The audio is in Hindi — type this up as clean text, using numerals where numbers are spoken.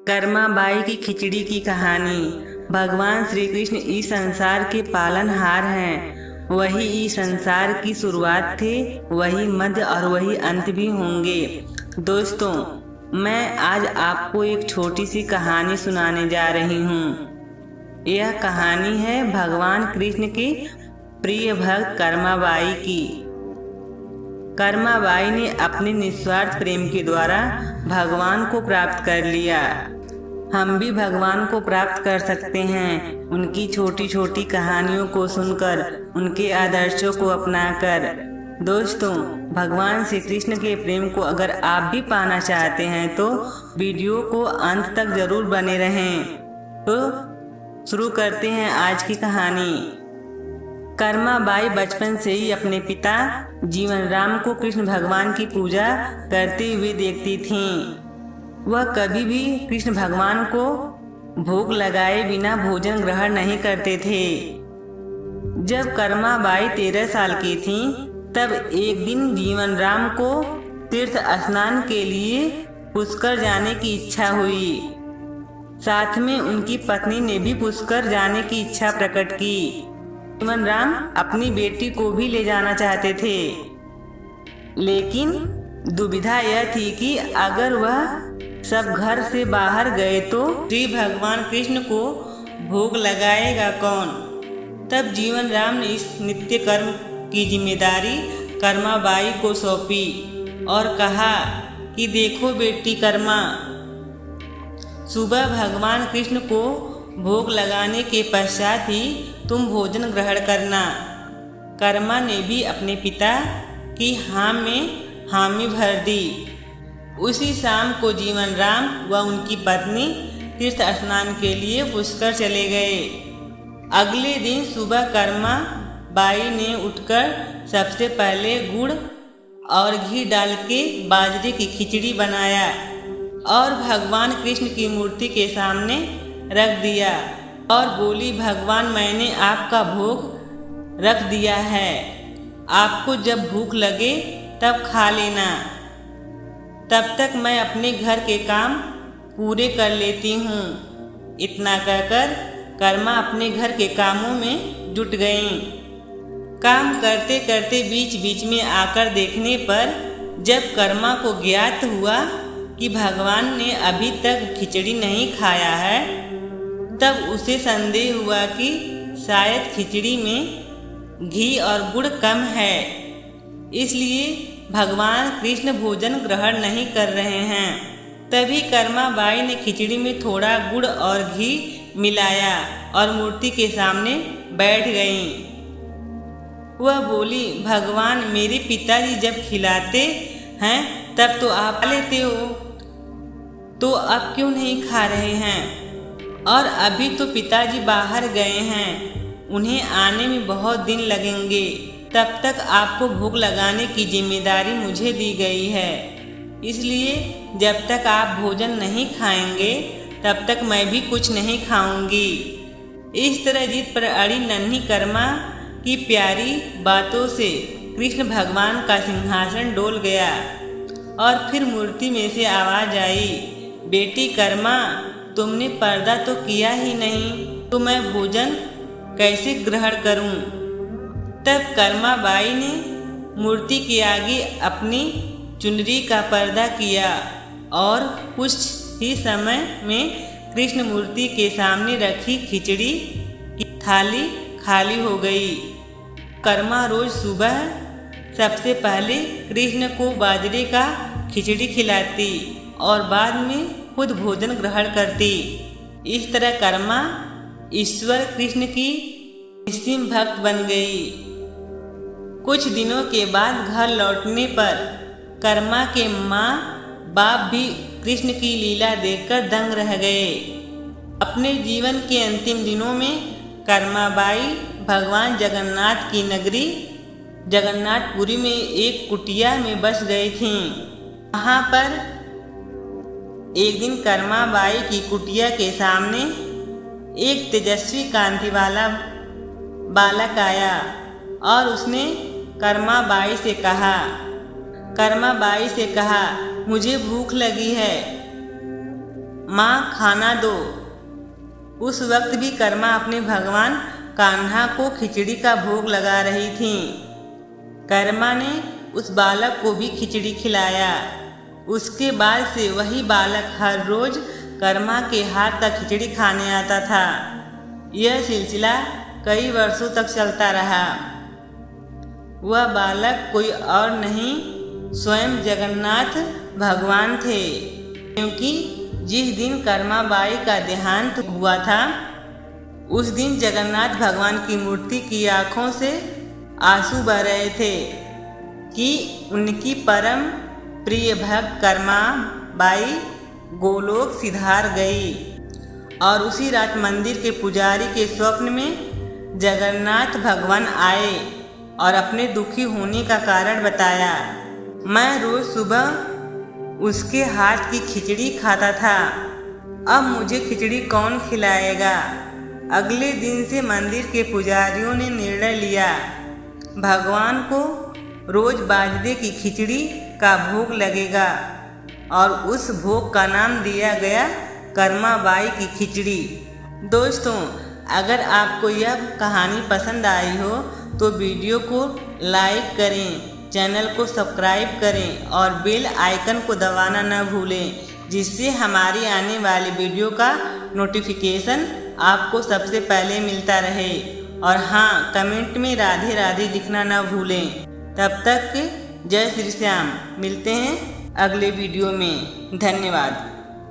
कर्माबाई की खिचड़ी की कहानी। भगवान श्री कृष्ण इस संसार के पालनहार हैं। वही इस संसार की शुरुआत थे, वही मध्य और वही अंत भी होंगे। दोस्तों, मैं आज आपको एक छोटी सी कहानी सुनाने जा रही हूँ। यह कहानी है भगवान कृष्ण के प्रिय भक्त कर्माबाई की। कर्माबाई ने अपने निस्वार्थ प्रेम के द्वारा भगवान को प्राप्त कर लिया। हम भी भगवान को प्राप्त कर सकते हैं, उनकी छोटी छोटी कहानियों को सुनकर, उनके आदर्शों को अपनाकर। दोस्तों, भगवान श्री कृष्ण के प्रेम को अगर आप भी पाना चाहते हैं तो वीडियो को अंत तक जरूर बने रहें। तो शुरू करते हैं आज की कहानी। कर्माबाई बचपन से ही अपने पिता जीवन राम को कृष्ण भगवान की पूजा करते हुए देखती थीं। वह कभी भी कृष्ण भगवान को भोग लगाए बिना भोजन ग्रहण नहीं करते थे। जब कर्माबाई 13 साल की थीं, तब एक दिन जीवन राम को तीर्थ स्नान के लिए पुष्कर जाने की इच्छा हुई। साथ में उनकी पत्नी ने भी पुष्कर जाने की इच्छा प्रकट की। जीवन राम अपनी बेटी को भी ले जाना चाहते थे, लेकिन दुविधा यह थी कि अगर वह सब घर से बाहर गए तो श्री भगवान कृष्ण को भोग लगाएगा कौन। तब जीवन राम ने इस नित्य कर्म की जिम्मेदारी कर्माबाई को सौंपी और कहा कि देखो बेटी कर्मा, सुबह भगवान कृष्ण को भोग लगाने के पश्चात ही तुम भोजन ग्रहण करना। कर्मा ने भी अपने पिता की हाँ में हामी भर दी। उसी शाम को जीवन राम व उनकी पत्नी तीर्थ स्नान के लिए पुष्कर चले गए। अगले दिन सुबह कर्मा बाई ने उठकर सबसे पहले गुड़ और घी डाल के बाजरे की खिचड़ी बनाया और भगवान कृष्ण की मूर्ति के सामने रख दिया और बोली, भगवान मैंने आपका भोग रख दिया है, आपको जब भूख लगे तब खा लेना, तब तक मैं अपने घर के काम पूरे कर लेती हूँ। इतना कहकर कर्मा अपने घर के कामों में जुट गईं। काम करते करते बीच बीच में आकर देखने पर जब कर्मा को ज्ञात हुआ कि भगवान ने अभी तक खिचड़ी नहीं खाया है, तब उसे संदेह हुआ कि शायद खिचड़ी में घी और गुड़ कम है, इसलिए भगवान कृष्ण भोजन ग्रहण नहीं कर रहे हैं। तभी कर्माबाई ने खिचड़ी में थोड़ा गुड़ और घी मिलाया और मूर्ति के सामने बैठ गईं। वह बोली, भगवान मेरे पिताजी जब खिलाते हैं तब तो आप लेते हो, तो अब क्यों नहीं खा रहे हैं? और अभी तो पिताजी बाहर गए हैं, उन्हें आने में बहुत दिन लगेंगे, तब तक आपको भोग लगाने की जिम्मेदारी मुझे दी गई है, इसलिए जब तक आप भोजन नहीं खाएंगे तब तक मैं भी कुछ नहीं खाऊंगी। इस तरह जिद पर अड़ी नन्ही कर्मा की प्यारी बातों से कृष्ण भगवान का सिंहासन डोल गया और फिर मूर्ति में से आवाज आई, बेटी कर्मा, तुमने पर्दा तो किया ही नहीं, तो मैं भोजन कैसे ग्रहण करूं? तब कर्माबाई ने मूर्ति के आगे अपनी चुनरी का पर्दा किया और कुछ ही समय में कृष्ण मूर्ति के सामने रखी खिचड़ी की थाली खाली हो गई। कर्मा रोज सुबह सबसे पहले कृष्ण को बाजरे का खिचड़ी खिलाती और बाद में खुद भोजन ग्रहण करती। इस तरह कर्मा ईश्वर कृष्ण की निस्सीम भक्त बन गई। कुछ दिनों के बाद घर लौटने पर कर्मा के माँ बाप भी कृष्ण की लीला देखकर दंग रह गए। अपने जीवन के अंतिम दिनों में कर्माबाई भगवान जगन्नाथ की नगरी जगन्नाथपुरी में एक कुटिया में बस गई थीं। वहाँ पर एक दिन कर्माबाई की कुटिया के सामने एक तेजस्वी कांति वाला बालक आया और उसने कर्माबाई से कहा, मुझे भूख लगी है, माँ खाना दो। उस वक्त भी कर्मा अपने भगवान कान्हा को खिचड़ी का भोग लगा रही थीं। कर्मा ने उस बालक को भी खिचड़ी खिलाया। उसके बाद से वही बालक हर रोज कर्मा के हाथ का खिचड़ी खाने आता था। यह सिलसिला कई वर्षों तक चलता रहा। वह बालक कोई और नहीं, स्वयं जगन्नाथ भगवान थे, क्योंकि जिस दिन कर्मा बाई का देहांत हुआ था उस दिन जगन्नाथ भगवान की मूर्ति की आँखों से आंसू बह रहे थे कि उनकी परम प्रिय भक्त कर्मा बाई गोलोक सिधार गई। और उसी रात मंदिर के पुजारी के स्वप्न में जगन्नाथ भगवान आए और अपने दुखी होने का कारण बताया। मैं रोज सुबह उसके हाथ की खिचड़ी खाता था, अब मुझे खिचड़ी कौन खिलाएगा। अगले दिन से मंदिर के पुजारियों ने निर्णय लिया, भगवान को रोज बाजरे की खिचड़ी का भोग लगेगा और उस भोग का नाम दिया गया कर्मा बाई की खिचड़ी। दोस्तों, अगर आपको यह कहानी पसंद आई हो तो वीडियो को लाइक करें, चैनल को सब्सक्राइब करें और बेल आइकन को दबाना न भूलें, जिससे हमारी आने वाली वीडियो का नोटिफिकेशन आपको सबसे पहले मिलता रहे। और हाँ, कमेंट में राधे राधे लिखना न भूलें। तब तक जय श्री श्याम। मिलते हैं अगले वीडियो में। धन्यवाद।